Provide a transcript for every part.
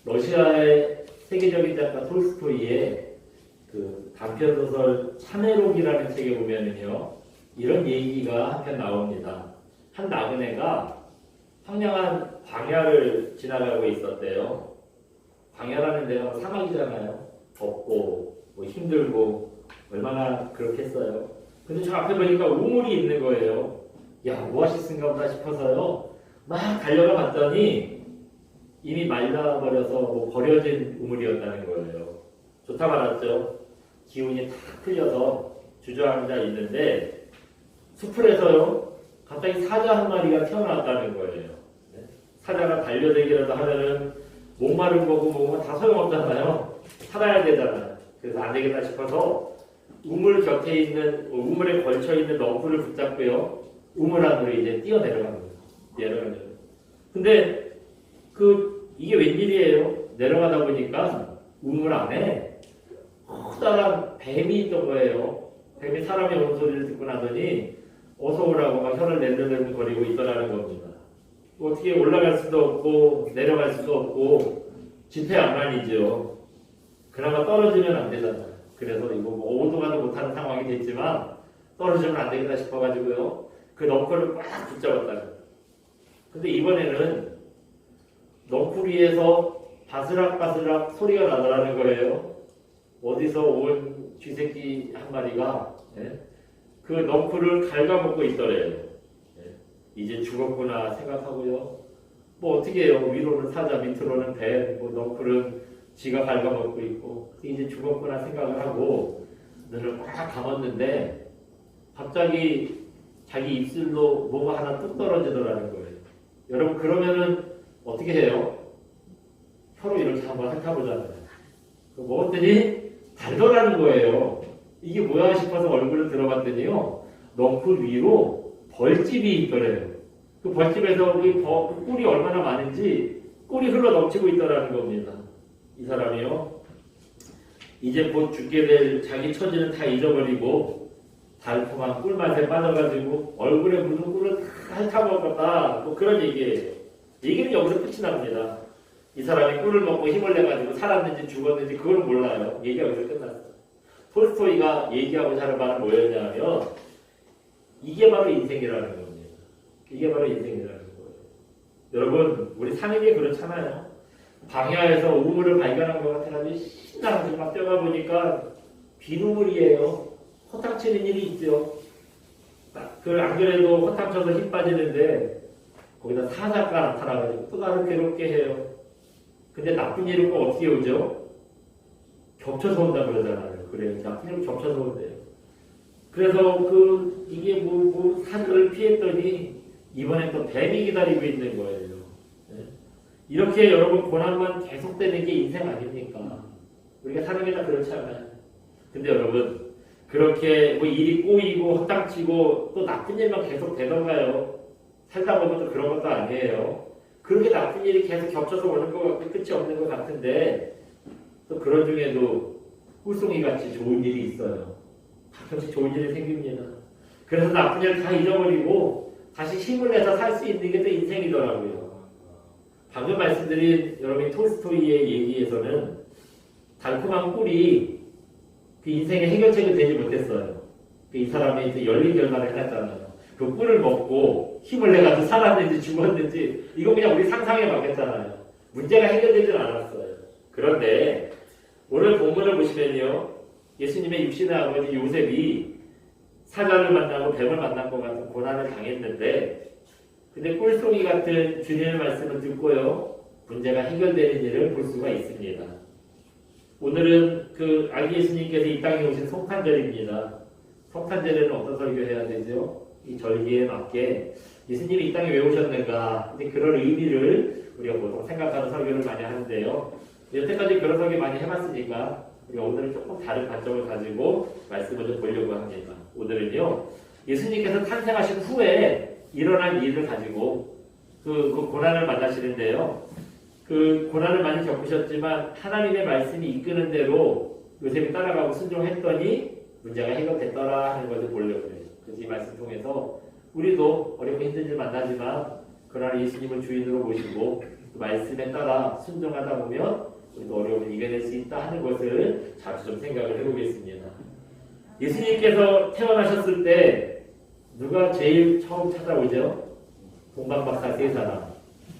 러시아의 세계적인 작가 톨스토이의 그 단편소설 참회록이라는 책에 보면은요, 이런 얘기가 한편 나옵니다. 한 나그네가 황량한 광야를 지나가고 있었대요. 광야라는 데가 사막이잖아요. 덥고 뭐 힘들고 얼마나 그렇겠어요. 근데 저 앞에 보니까 우물이 있는 거예요. 야, 오아시스인가 보다 싶어서요. 막 달려가 봤더니 이미 말라버려서 뭐 버려진 우물이었다는 거예요. 좋다 말았죠. 기운이 탁 풀려서 주저앉아 있는데 수풀에서요, 갑자기 사자 한 마리가 튀어나왔다는 거예요. 사자가 달려들기라도 하면은 목마른 거고 뭐고 다 소용없잖아요. 살아야 되잖아요. 그래서 안 되겠다 싶어서 우물 곁에 있는, 우물에 걸쳐 있는 넝쿨을 붙잡고요, 우물 안으로 이제 뛰어 내려갑니다. 내려가죠. 근데 이게 웬일이에요? 내려가다 보니까 우물 안에 커다란 뱀이 있던 거예요. 뱀이 사람이 오는 소리를 듣고 나더니 어서 오라고 막 혀를 낼름낼름 거리고 있더라는 겁니다. 어떻게 올라갈 수도 없고 내려갈 수도 없고 집회양난이죠. 그나마 떨어지면 안 되잖아요. 그래서 이거 뭐 오도 가도 못하는 상황이 됐지만 떨어지면 안 되겠다 싶어가지고요, 그 넝쿨을 꽉 붙잡았다는 거예요. 근데 이번에는 넝쿨 위에서 바스락바스락 소리가 나더라는 거예요. 어디서 온 쥐새끼 한 마리가 그 넝쿨을 갉아먹고 있더래요. 이제 죽었구나 생각하고요. 뭐 어떻게 해요? 위로는 사자, 밑으로는 뱀, 뭐 넝쿨은 지가 갉아먹고 있고, 이제 죽었구나 생각을 하고 눈을 꽉 감았는데 갑자기 자기 입술로 뭐가 하나 뚝 떨어지더라는 거예요. 여러분, 그러면은 어떻게 해요? 혀로 이렇게 한번 핥아보잖아요. 먹었더니 달더라는 거예요. 이게 뭐야 싶어서 얼굴을 들어봤더니요, 넝쿨 위로 벌집이 있더래요. 그 벌집에서 우리 꿀이 얼마나 많은지 꿀이 흘러 넘치고 있더라는 겁니다. 이 사람이요, 이제 곧 죽게 될 자기 처지는 다 잊어버리고 달콤한 꿀맛에 빠져가지고 얼굴에 묻은 꿀을 다 핥아먹었다, 뭐 그런 얘기예요. 얘기는 여기서 끝이 납니다. 이 사람이 꿀을 먹고 힘을 내가지고 살았는지 죽었는지 그걸 몰라요. 얘기가 여기서 끝났어요. 톨스토이가 얘기하고자 하는 말은 뭐였냐면, 이게 바로 인생이라는 겁니다. 이게 바로 인생이라는 거예요. 여러분, 우리 사는 게 그렇잖아요. 광야에서 우물을 발견한 것 같아가지고 신나서 막 뛰어가 보니까 비누물이에요. 허탕치는 일이 있죠. 안 그래도 허탕쳐서 힘 빠지는데 거기다 사자가 나타나가지고 또 나를 괴롭게 해요. 근데 나쁜 일은 꼭 어떻게 오죠? 겹쳐서 온다 그러잖아요. 그래요. 나쁜 일은 겹쳐서 온대요. 그래서 이게 사자를 피했더니 이번엔 또 뱀이 기다리고 있는 거예요. 이렇게 여러분, 고난만 계속되는 게 인생 아닙니까? 우리가 사는 게 다 그렇지 않아요? 근데 여러분, 그렇게 뭐 일이 꼬이고 허탕치고 또 나쁜 일만 계속 되던가요? 살다 보면 또 그런 것도 아니에요. 그렇게 나쁜 일이 계속 겹쳐서 오는 것 같고 끝이 없는 것 같은데, 또 그런 중에도 꿀송이같이 좋은 일이 있어요. 가끔씩 좋은 일이 생깁니다. 그래서 나쁜 일 다 잊어버리고 다시 힘을 내서 살 수 있는 게 또 인생이더라고요. 방금 말씀드린 여러분이 톨스토이의 얘기에서는 달콤한 꿀이 그 인생의 해결책이 되지 못했어요. 이 사람이 이제 열린 결말을 해놨잖아요. 그 꿀을 먹고 힘을 내가지고 살았는지 죽었는지 이거 그냥 우리 상상에 맡겼잖아요. 문제가 해결되진 않았어요. 그런데 오늘 본문을 보시면요, 예수님의 육신의 아버지 요셉이 사자를 만나고 뱀을 만난 것 같은 고난을 당했는데, 근데 꿀송이 같은 주님의 말씀을 듣고요, 문제가 해결되는 일을 볼 수가 있습니다. 오늘은 그 아기 예수님께서 이 땅에 오신 성탄절입니다. 성탄절에는 어떤 설교해야 되죠? 이 절기에 맞게 예수님이 이 땅에 왜 오셨는가, 근데 그런 의미를 우리가 보통 생각하는 설교를 많이 하는데요, 여태까지 그런 설교 많이 해봤으니까 우리가 오늘은 조금 다른 관점을 가지고 말씀을 좀 보려고 합니다. 오늘은요, 예수님께서 탄생하신 후에 일어난 일을 가지고 그 고난을 만나시는데요, 그 고난을 많이 겪으셨지만 하나님의 말씀이 이끄는 대로 요셉이 따라가고 순종했더니 문제가 해결됐더라 하는 것을 보려고 해요. 그래서 이 말씀 통해서 우리도 어렵고 힘든 일 만나지만 그러나 예수님을 주인으로 모시고 그 말씀에 따라 순종하다 보면 우리도 어려움을 이겨낼 수 있다 하는 것을 잠시 좀 생각을 해보겠습니다. 예수님께서 태어나셨을 때 누가 제일 처음 찾아오죠? 동방박사 세 사람.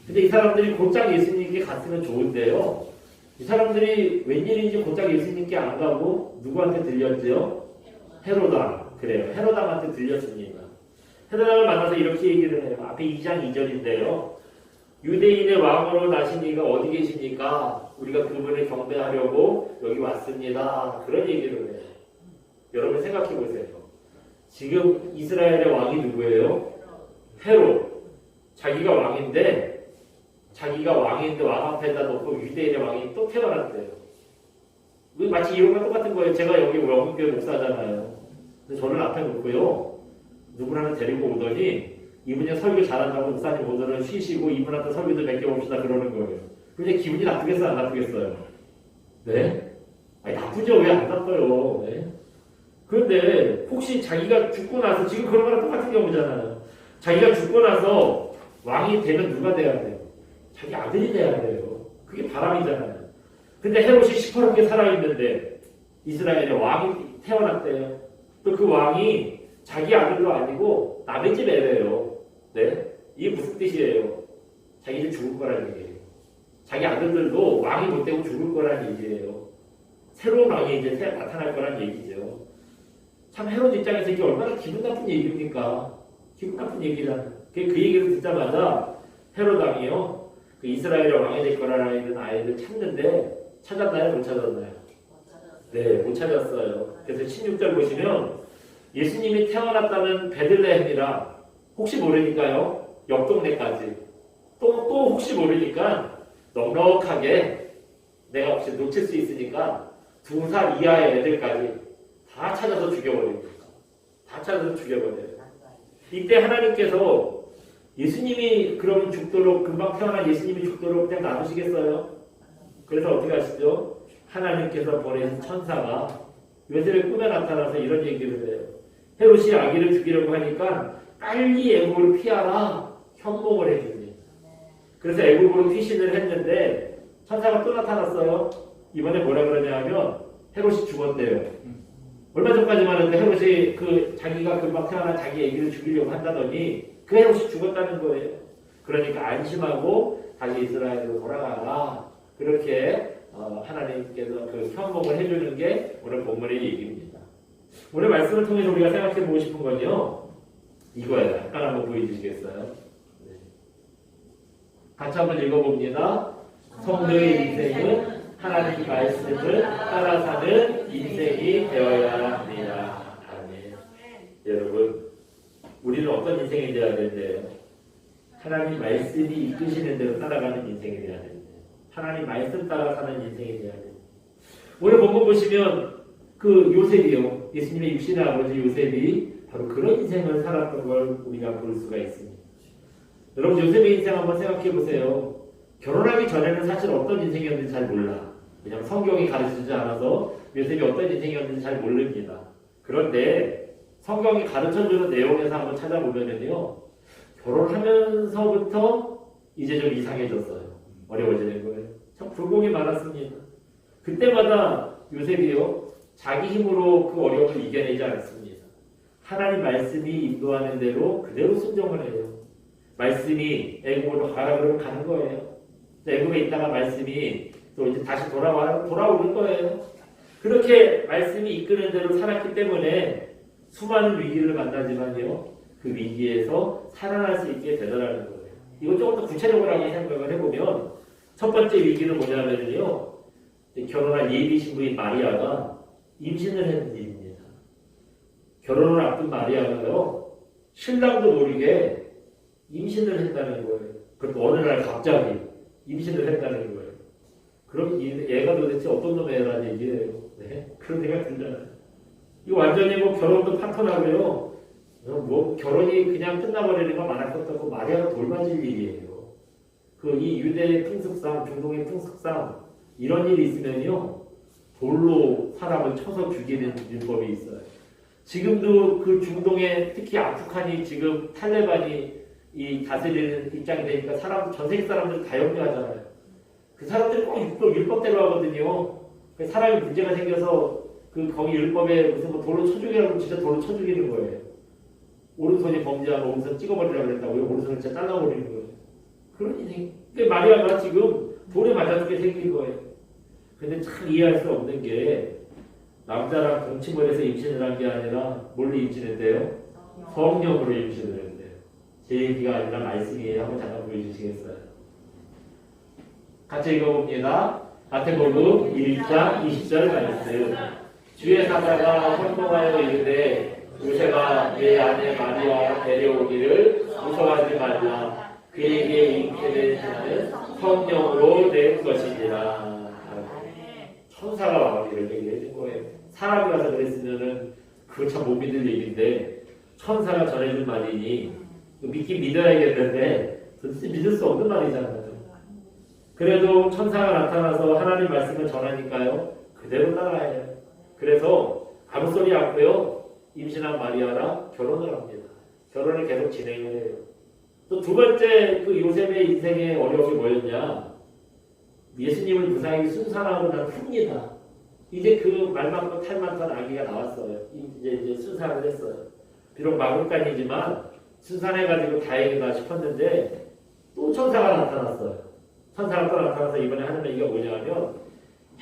근데 이 사람들이 곧장 예수님께 갔으면 좋은데요. 이 사람들이 웬일인지 곧장 예수님께 안 가고 누구한테 들렸죠? 헤로당. 그래요. 헤로당한테 들렸습니다. 헤로당을 만나서 이렇게 얘기를 해요. 앞에 2장 2절인데요. 유대인의 왕으로 나신 이가 어디 계십니까? 우리가 그분을 경배하려고 여기 왔습니다. 그런 얘기를 해요. 여러분 생각해 보세요. 지금 이스라엘의 왕이 누구예요? 헤롯. 자기가 왕인데 왕 앞에다 놓고 유대인의 왕이 또 태어났대요. 마치 이론과 똑같은 거예요. 제가 여기 영국교회 목사잖아요. 근데 저를 앞에 놓고요. 누구를 데리고 오더니 이분이 설교 잘한다고 목사님 오늘은 쉬시고 이분한테 설교도 맡겨봅시다 그러는 거예요. 근데 기분이 나쁘겠어요? 안 나쁘겠어요? 네? 아니 나쁘죠. 왜 안 나빠요? 네? 그런데 혹시 자기가 죽고 나서 지금 그런 거랑 똑같은 경우잖아요. 자기가 죽고 나서 왕이 되면 누가 돼야 돼요? 자기 아들이 돼야 돼요. 그게 바람이잖아요. 근데 헤롯이 시퍼렇게 살아있는데 이스라엘의 왕이 태어났대요. 또 그 왕이 자기 아들도 아니고 남의 집 애래요. 네? 이게 무슨 뜻이에요? 자기 집 죽을 거라는 얘기예요. 자기 아들들도 왕이 못 되고 죽을 거라는 얘기예요. 새로운 왕이 이제 나타날 거라는 얘기죠. 참 헤롯 입장에서 이게 얼마나 기분 나쁜 얘기입니까? 기분 나쁜 얘기잖아요. 그 얘기를 듣자마자 헤롯 왕이요. 그 이스라엘의 왕이 될 거라는 아이를 찾는데 찾았나요? 못 찾았나요? 네, 못 찾았어요. 그래서 16절 보시면 예수님이 태어났다는 베들레헴이라 혹시 모르니까요. 옆 동네까지 또 혹시 모르니까 넉넉하게 내가 혹시 놓칠 수 있으니까 2살 이하의 애들까지 다 찾아서 죽여버립니다. 다 찾아서 죽여버려요. 이때 하나님께서 예수님이 그러면 죽도록 금방 태어난 예수님이 죽도록 그냥 놔두시겠어요? 그래서 어떻게 하시죠? 하나님께서 보내신 천사가 요셉의 꿈에 나타나서 이런 얘기를 해요. 헤롯이 아기를 죽이려고 하니까 빨리 애국으로 피하라 현몽을 해줍니다. 그래서 애국으로 피신을 했는데 천사가 또 나타났어요. 이번에 뭐라 그러냐 하면 헤롯이 죽었대요. 얼마 전까지만 해도 헤롯이 자기가 금방 태어난 자기 애기를 죽이려고 한다더니 그 헤롯이 죽었다는 거예요. 그러니까 안심하고 다시 이스라엘로 돌아가라. 그렇게 하나님께서 그 현몽을 해주는 게 오늘 본문의 얘기입니다. 오늘 말씀을 통해서 우리가 생각해 보고 싶은 건요. 이거예요. 약간 한번 보여주시겠어요? 네. 같이 한번 읽어봅니다. 성도의 인생은 하나님 말씀을 따라 사는 인생이 되어야 합니다. 아멘. 여러분, 우리는 어떤 인생이 되어야 되는데요? 하나님 말씀이 이끄시는 대로 따라가는 인생이 되어야 됩니다. 하나님 말씀 따라 사는 인생이 되어야 됩니다. 오늘 본문 보시면 그 요셉이요. 예수님의 육신의 아버지 요셉이 바로 그런 인생을 살았던 걸 우리가 볼 수가 있습니다. 여러분 요셉의 인생 한번 생각해 보세요. 결혼하기 전에는 사실 어떤 인생이었는지 잘 몰라. 왜냐하면 성경이 가르치지 않아서 요셉이 어떤 인생이었는지 잘 모릅니다. 그런데 성경이 가르쳐주는 내용에서 한번 찾아보면요. 결혼하면서부터 이제 좀 이상해졌어요. 어려워지는 거예요. 참 불공이 많았습니다. 그때마다 요셉이요. 자기 힘으로 그 어려움을 이겨내지 않습니다. 하나님 말씀이 인도하는 대로 그대로 순종을 해요. 말씀이 애국으로 가라 그러면 가는 거예요. 애국에 있다가 말씀이 또 이제 다시 돌아오는 거예요. 그렇게 말씀이 이끄는 대로 살았기 때문에 수많은 위기를 만나지만요. 그 위기에서 살아날 수 있게 되더라는 거예요. 이거 조금 더 구체적으로 한번 생각을 해보면 첫 번째 위기는 뭐냐면요. 결혼한 예비 신부인 마리아가 임신을 했는 일입니다. 결혼을 앞둔 마리아가요. 신랑도 모르게 임신을 했다는 거예요. 그것도 어느 날 갑자기 임신을 했다는 거예요. 그럼 얘가 도대체 어떤 놈의 애라는 얘기예요. 네? 그런 생각 들잖아요. 이거 완전히 결혼도 파토나고요. 결혼이 그냥 끝나버리는 거 말할 것도 없고 마리아가 돌맞을 일이에요. 이 유대의 풍습상, 중동의 풍습상 이런 일이 있으면요. 돌로 사람을 쳐서 죽이는 율법이 있어요. 지금도 그 중동에 특히 아프간이 지금 탈레반이 이 다스리는 입장이 되니까 전 세계 사람들 다 염려하잖아요. 그 사람들이 꼭 율법대로 하거든요. 사람이 문제가 생겨서 거기 율법에 무슨 뭐 돌로 쳐 죽이라고 진짜 돌로 쳐 죽이는 거예요. 오른손이 범죄하면 오른손 찍어버리라고 그랬다고 오른손을 진짜 잘라버리는 거예요. 그런 인생. 마리아가 지금 돌에 맞아 죽게 생긴 거예요. 근데 참 이해할 수 없는 게 남자랑 동침을 해서 임신을 한 게 아니라 뭘로 임신했대요? 성령으로 임신을 했대요. 제 얘기가 아니라 말씀이에요. 한번 잠깐 보여주시겠어요? 같이 읽어봅니다. 마태복음 1장 20절 말씀. 주의 사자가 헌동하여 이르되 요새가 내 아내 마리아 데려오기를 무서워하지 말라. 그에게 잉태된 자는 성령으로 된 것이니라. 천사가 와서 이런 얘기를 해준 거예요. 사람이 와서 그랬으면은 그거 참 못 믿을 얘기인데 천사가 전해준 말이니 믿긴 믿어야겠는데 도대체 믿을 수 없는 말이잖아요. 그래도 천사가 나타나서 하나님 말씀을 전하니까요. 그대로 따라야 해요. 그래서 아무 소리 않고요. 임신한 마리아랑 결혼을 합니다. 결혼을 계속 진행을 해요. 또 두 번째 요셉의 인생의 어려움이 뭐였냐? 예수님을 무사히 순산하고 난 후입니다. 이제 말 많고 탈 많던 아기가 나왔어요. 이제 순산을 했어요. 비록 마구간이지만 순산해가지고 다행이다 싶었는데 또 천사가 나타났어요. 천사가 또 나타나서 이번에 하는 얘기가 뭐냐면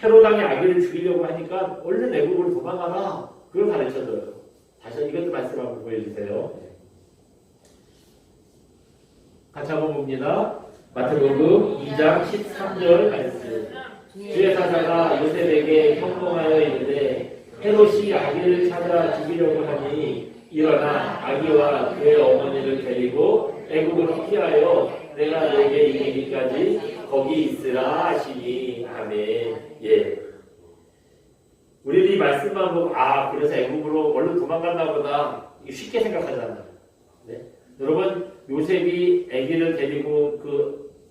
헤로당이 아기를 죽이려고 하니까 얼른 애국으로 도망가라. 그걸 가르쳐줘요. 다시 이것도 말씀 한번 보여주세요. 같이 한번 봅니다. 마태복음 2장 13절 말씀. 주의 사자가 요셉에게 형통하여 이르되 헤롯이 아기를 찾아 죽이려고 하니 일어나 아기와 그의 어머니를 데리고 애국으로 피하여 내가 내게 이르기까지 거기 있으라 하시니. 아멘. 예. 우리는 이 말씀만 보고 그래서 애국으로 얼른 도망갔나 보다 쉽게 생각하잖아요. 네? 여러분 요셉이 아기를 데리고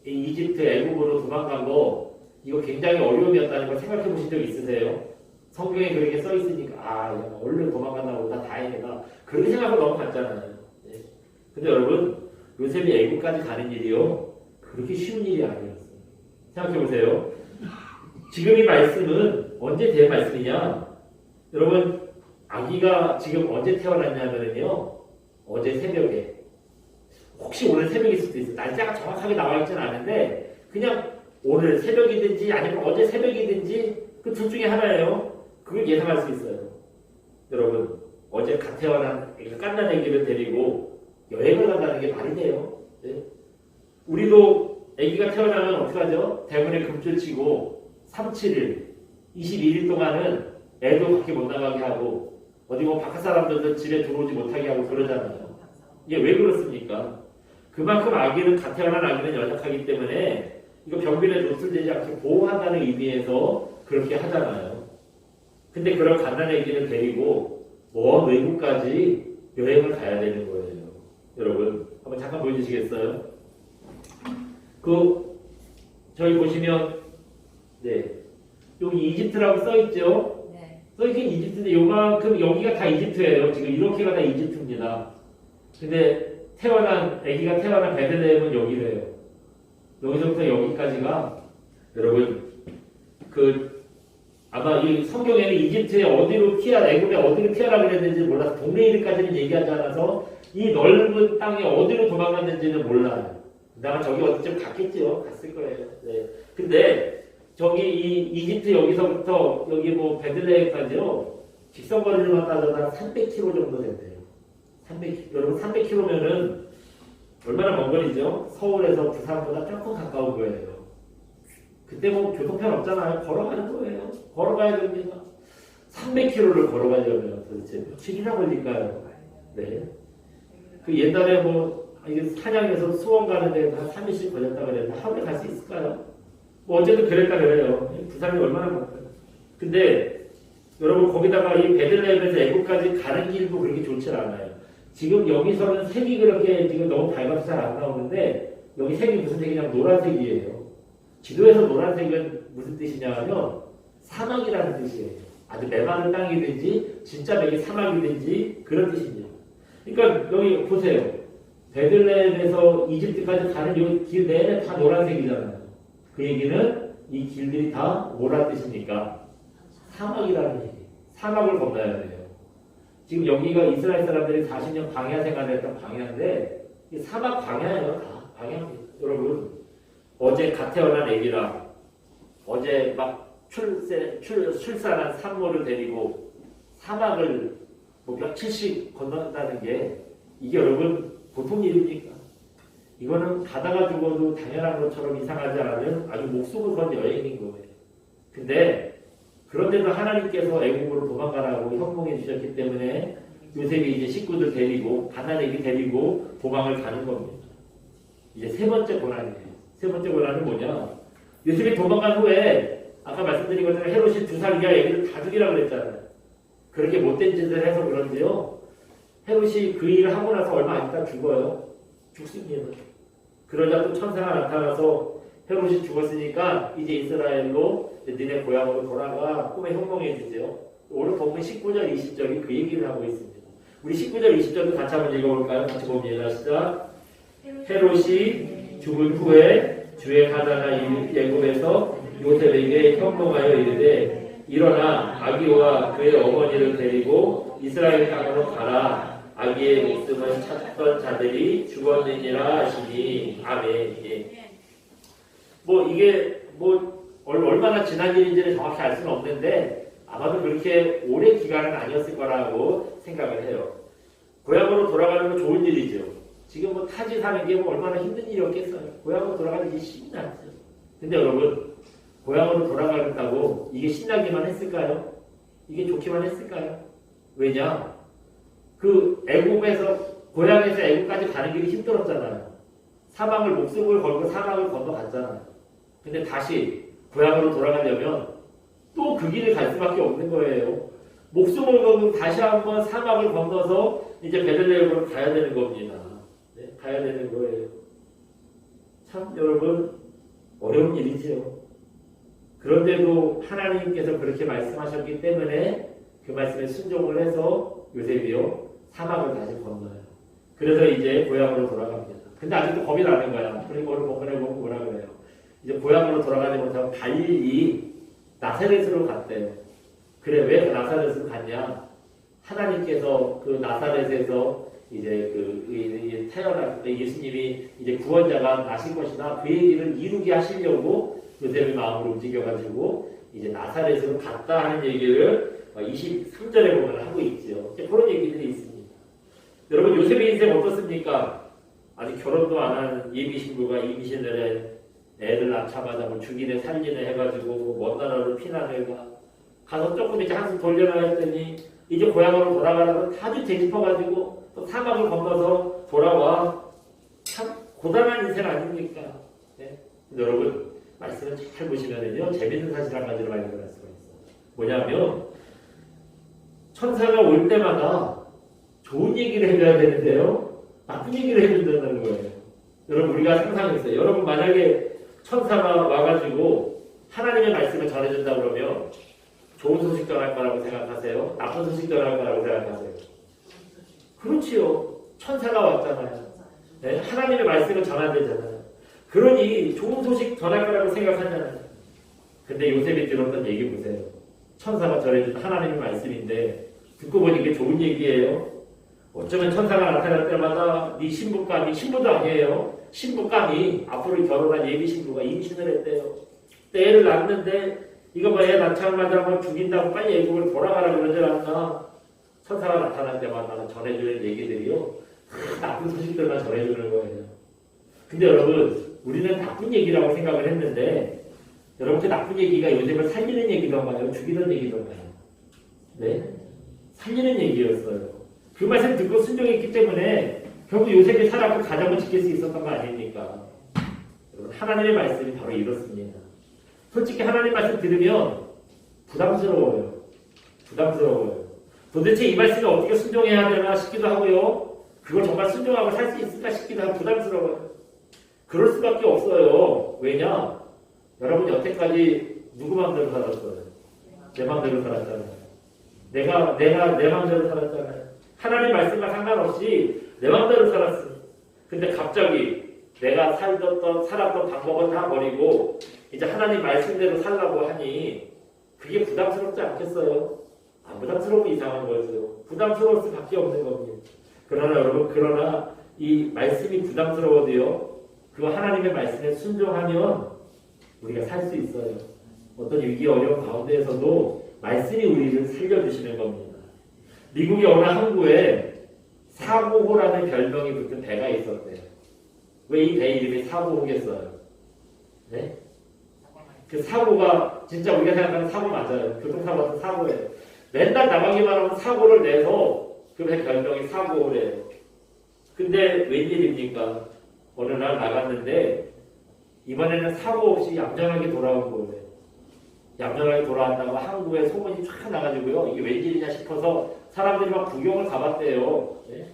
이집트 애국으로 도망간 거 이거 굉장히 어려움이었다는 걸 생각해 보신 적 있으세요? 성경에 그렇게 써 있으니까 얼른 도망갔나 보다 다행이다 그렇게 생각하고 넘어갔잖아요. 네. 근데 여러분 요셉이 애국까지 가는 일이요 그렇게 쉬운 일이 아니었어요. 생각해 보세요. 지금 이 말씀은 언제 된 말씀이냐? 여러분 아기가 지금 언제 태어났냐면요 어제 새벽에. 혹시 오늘 새벽일 수도 있어요. 날짜가 정확하게 나와 있지는 않은데 그냥 오늘 새벽이든지 아니면 어제 새벽이든지 그 둘 중에 하나예요. 그걸 예상할 수 있어요. 여러분 어제 갓 태어난 깐난 애기를 데리고 여행을 간다는 게 말이 돼요. 네? 우리도 애기가 태어나면 어떻게 하죠? 대문에 금줄 치고 3, 7일 21일 동안은 애도 밖에 못 나가게 하고 어디 바깥 사람들도 집에 들어오지 못하게 하고 그러잖아요. 이게 왜 그렇습니까? 그만큼 아기는 갓 태어난 아기는 연약하기 때문에 이거 병변에 노출되지 않게 보호한다는 의미에서 그렇게 하잖아요. 근데 그런 갓난 아기를 데리고 먼 외국까지 여행을 가야 되는 거예요. 여러분 한번 잠깐 보여주시겠어요? 저희 보시면 여기 이집트라고 써있죠? 네. 써있긴 이집트인데 요만큼 여기가 다 이집트예요. 지금 이렇게가 다 이집트입니다. 근데 아기가 태어난 베들레헴은 여기래요. 여기서부터 여기까지가 여러분 아마 이 성경에는 이집트에 애굽에 어디로 피하라 그랬는지 몰라서 동네 이름까지는 얘기하지 않아서 이 넓은 땅에 어디로 도망갔는지는 몰라요. 그다음에 저기 어디쯤 갔겠죠. 갔을 거예요. 네. 근데 저기 이 이집트 여기서부터 여기 베들레헴까지요. 직선거리로만 따져도 한 300km 정도 된대요. 여러분 300km면은 얼마나 먼 거리죠? 서울에서 부산보다 조금 가까운 거예요. 그때 교통편 없잖아요. 걸어가는 거예요. 걸어가야 됩니다. 300km를 걸어가려면 도대체 며칠이나 걸릴까요? 네. 옛날에 사냥에서 수원 가는데 한 3일씩 걸렸다 그랬는데 하루에 갈 수 있을까요? 어제도 그랬다 그래요. 부산이 얼마나 멀까요? 근데 여러분 거기다가 이 베들레헴에서 애국까지 가는 길도 그렇게 좋지 않아요. 지금 여기서는 색이 그렇게 지금 너무 밝아서 잘 안 나오는데 여기 색이 무슨 색이냐면 노란색이에요. 지도에서 노란색은 무슨 뜻이냐 하면 사막이라는 뜻이에요. 아주 메마른 땅이든지 진짜 맥이 사막이든지 그런 뜻입니다. 그러니까 여기 보세요. 베들레헴에서 이집트까지 가는 이 길 내내 다 노란색이잖아요. 그 얘기는 이 길들이 다 뭐란 뜻입니까? 사막이라는 얘기. 사막을 건너야 돼요. 지금 여기가 이스라엘 사람들이 40년 광야 생활했던 광야인데 이 사막 광야예요. 다 광야입니다. 여러분 어제 갓 태어난 애기랑 어제 막 출산한 산모를 데리고 사막을 뭐 며칠씩 건넌다는 게 이게 여러분 보통 일입니까? 이거는 가다가 죽어도 당연한 것처럼 이상하지 않은 아주 목숨을 건 여행인 거예요. 근데 그런데도 하나님께서 애국으로 도망가라고 형봉해 주셨기 때문에 요셉이 이제 식구들 데리고 가나안에게 데리고 도망을 가는 겁니다. 이제 세 번째 고난이에요. 세 번째 고난은 뭐냐? 요셉이 도망간 후에 아까 말씀드린 것처럼 헤롯이 2살 이하 애기를 다 죽이라고 그랬잖아요. 그렇게 못된 짓을 해서 그런지요. 헤롯이 그 일을 하고 나서 얼마 안 있다 죽어요. 죽습니다. 그러자 또 천사가 나타나서 헤롯이 죽었으니까 이제 이스라엘로 니네 고향으로 돌아가 꿈에 형봉해 주세요. 오늘 본문 19절 20절이 그 얘기를 하고 있습니다. 우리 19절 20절도 같이 한번 읽어볼까요? 같이 봅니다. 시작. 헤롯이 죽은 후에 주의 가다가 애굽에서 요셉에게 형봉하여 이르되 일어나 아기와 그의 어머니를 데리고 이스라엘 땅으로 가라. 아기의 목숨을 찾던 자들이 죽었느니라 하시니 아멘. 예. 뭐 이게 뭐 얼마나 지난 일인지는 정확히 알 수는 없는데 아마도 그렇게 오랜 기간은 아니었을 거라고 생각을 해요. 고향으로 돌아가는 건 좋은 일이죠. 지금 뭐 타지 사는 게 뭐 얼마나 힘든 일이었겠어요. 고향으로 돌아가는 게 쉽지 않죠. 근데 여러분 고향으로 돌아가겠다고 이게 신나기만 했을까요? 이게 좋기만 했을까요? 왜냐? 그 애국에서 고향에서 애국까지 가는 길이 힘들었잖아요. 사막을 목숨을 걸고 사막을 건너갔잖아요. 근데 다시 고향으로 돌아가려면 또 그 길을 갈 수밖에 없는 거예요. 목숨을 걸고 다시 한번 사막을 건너서 이제 베들레헴으로 가야 되는 겁니다. 네, 가야 되는 거예요. 참 여러분 어려운 일이지요. 그런데도 하나님께서 그렇게 말씀하셨기 때문에 그 말씀에 순종을 해서 요셉이요 사막을 다시 건너요. 그래서 이제 고향으로 돌아갑니다. 근데 아직도 겁이 나는 거야. 그리고 오늘 본문에 보면 뭐라 그래요? 이제 고향으로 돌아가지 못하고 갈릴리 나사렛으로 갔대요. 그래 왜 나사렛으로 갔냐? 하나님께서 그 나사렛에서 이제 태어날 때 예수님이 이제 구원자가 나실 것이다. 그 얘기를 이루게 하시려고 요셉의 마음으로 움직여가지고 이제 나사렛으로 갔다 하는 얘기를 23절에 보면 하고 있죠. 그런 얘기들이 있습니다. 여러분 요셉의 인생 어떻습니까? 아직 결혼도 안 한 예비 신부가 임신을 해 애를 낳자마자 뭐 죽이네 살리네 해가지고 먼 나라로 피난을 가서 조금 이제 한숨 돌려놔 했더니 이제 고향으로 돌아가라고 아주 되짚어가지고 또 사막을 건너서 돌아와. 참 고단한 인생 아닙니까? 네? 여러분 말씀을 잘 보시면은요 재밌는 사실 한 가지를 발견할 수가 있어요. 뭐냐면 천사가 올 때마다 좋은 얘기를 해줘야 되는데요 나쁜 얘기를 해준다는 거예요. 여러분 우리가 상상했어요. 여러분 만약에 천사가 와가지고 하나님의 말씀을 전해준다 그러면 좋은 소식 전할 거라고 생각하세요? 나쁜 소식 전할 거라고 생각하세요? 그렇지요. 천사가 왔잖아요. 네? 하나님의 말씀을 전한대잖아요. 그러니 좋은 소식 전할 거라고 생각하잖아요. 근데 요셉이 들었던 얘기 보세요. 천사가 전해준 하나님의 말씀인데 듣고 보니 이게 좋은 얘기예요. 어쩌면 천사가 나타날 때마다 네 신부감이 신부도 아니에요. 신부감이 앞으로 결혼한 예비 신부가 임신을 했대요. 애를 낳았는데 이거 봐 애 낳자마자 한번 죽인다고 빨리 애국으로 돌아가라 그러지 않나. 천사가 나타날 때마다 전해주는 얘기들이요 나쁜 소식들만 전해주는 거예요. 근데 여러분 우리는 나쁜 얘기라고 생각을 했는데 여러분 그 나쁜 얘기가 요셉을 살리는 얘기던가요? 죽이는 얘기던가요? 네? 살리는 얘기였어요. 그 말씀 듣고 순종했기 때문에 결국 요셉이 살았고 가정을 지킬 수 있었던 거 아닙니까? 여러분 하나님의 말씀이 바로 이렇습니다. 솔직히 하나님 말씀 들으면 부담스러워요. 도대체 이 말씀을 어떻게 순종해야 되나 싶기도 하고요. 그걸 정말 순종하고 살 수 있을까 싶기도 하고 부담스러워요. 그럴 수밖에 없어요. 왜냐? 여러분 여태까지 누구 마음대로 살았어요? 내 마음대로 살았잖아요. 내가 내 마음대로 살았잖아요. 하나님 말씀과 상관없이 내 마음대로 살았어요. 근데 갑자기 내가 살았던 방법은 다 버리고 이제 하나님 말씀대로 살라고 하니 그게 부담스럽지 않겠어요? 안 부담스러우면 이상한 거죠. 부담스러울 수밖에 없는 겁니다. 그러나 여러분, 그러나 이 말씀이 부담스러워도요, 그 하나님의 말씀에 순종하면 우리가 살 수 있어요. 어떤 위기 어려운 가운데에서도 말씀이 우리를 살려주시는 겁니다. 미국의 어느 항구에 사고호라는 별명이 붙은 배가 있었대요. 왜 이 배 이름이 사고호겠어요? 네? 그 사고가 진짜 우리가 생각하는 사고 맞아요. 교통사고 같은 사고예요. 맨날 나가기만 하면 사고를 내서 그 배 별명이 사고호래요. 근데 웬일입니까? 어느 날 나갔는데 이번에는 사고 없이 얌전하게 돌아온 거예요. 얌전하게 돌아왔다고 항구에 소문이 쫙 나가지고요. 이게 웬일이냐 싶어서 사람들이 막 구경을 가봤대요. 네?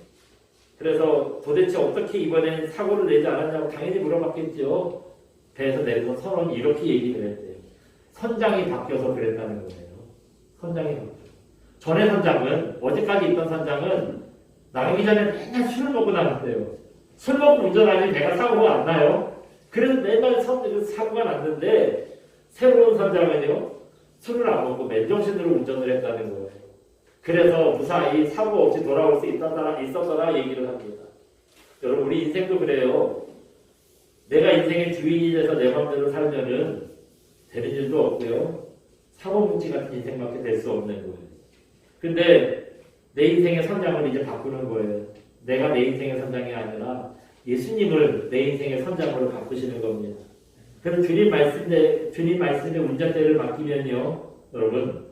그래서 도대체 어떻게 이번엔 사고를 내지 않았냐고 당연히 물어봤겠죠. 배에서 내리던 선원이 이렇게 얘기를 했대요. 선장이 바뀌어서 그랬다는 거예요. 선장이 바뀌어서. 전에 선장은, 어제까지 있던 선장은 나가기 전에 맨날 술을 먹고 나갔대요. 술 먹고 운전하니 배가 사고가 안 나요. 그래서 맨날 사고가 났는데 새로운 선장은요, 술을 안 먹고 맨정신으로 운전을 했다는 거예요. 그래서 무사히 사고 없이 돌아올 수 있었더라 얘기를 합니다. 여러분, 우리 인생도 그래요. 내가 인생의 주인이 돼서 내 맘대로 살면은 되는 일도 없고요. 사고뭉치 같은 인생밖에 될 수 없는 거예요. 근데 내 인생의 선장을 이제 바꾸는 거예요. 내가 내 인생의 선장이 아니라 예수님을 내 인생의 선장으로 바꾸시는 겁니다. 그래서 주님 말씀의 운전대를 맡기면요, 여러분,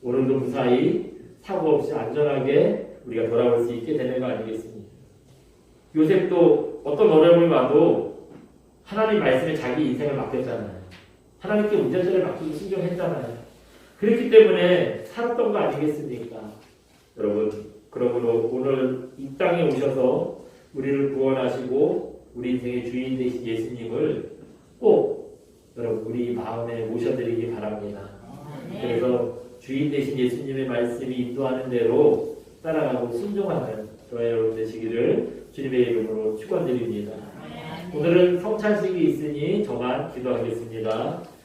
오늘도 무사히 사고 없이 안전하게 우리가 돌아올 수 있게 되는 거 아니겠습니까? 요셉도 어떤 어려움을 와도 하나님 말씀에 자기 인생을 맡겼잖아요. 하나님께 운전대를 맡기고 순종했잖아요. 그렇기 때문에 살았던 거 아니겠습니까? 여러분, 그러므로 오늘 이 땅에 오셔서 우리를 구원하시고 우리 인생의 주인 되신 예수님을 꼭 여러분 우리 마음에 모셔드리기 바랍니다. 그래서 주인 되신 예수님의 말씀이 인도하는 대로 따라가고 순종하는 저와 여러분 되시기를 주님의 이름으로 축원드립니다. 오늘은 성찬식이 있으니 저만 기도하겠습니다.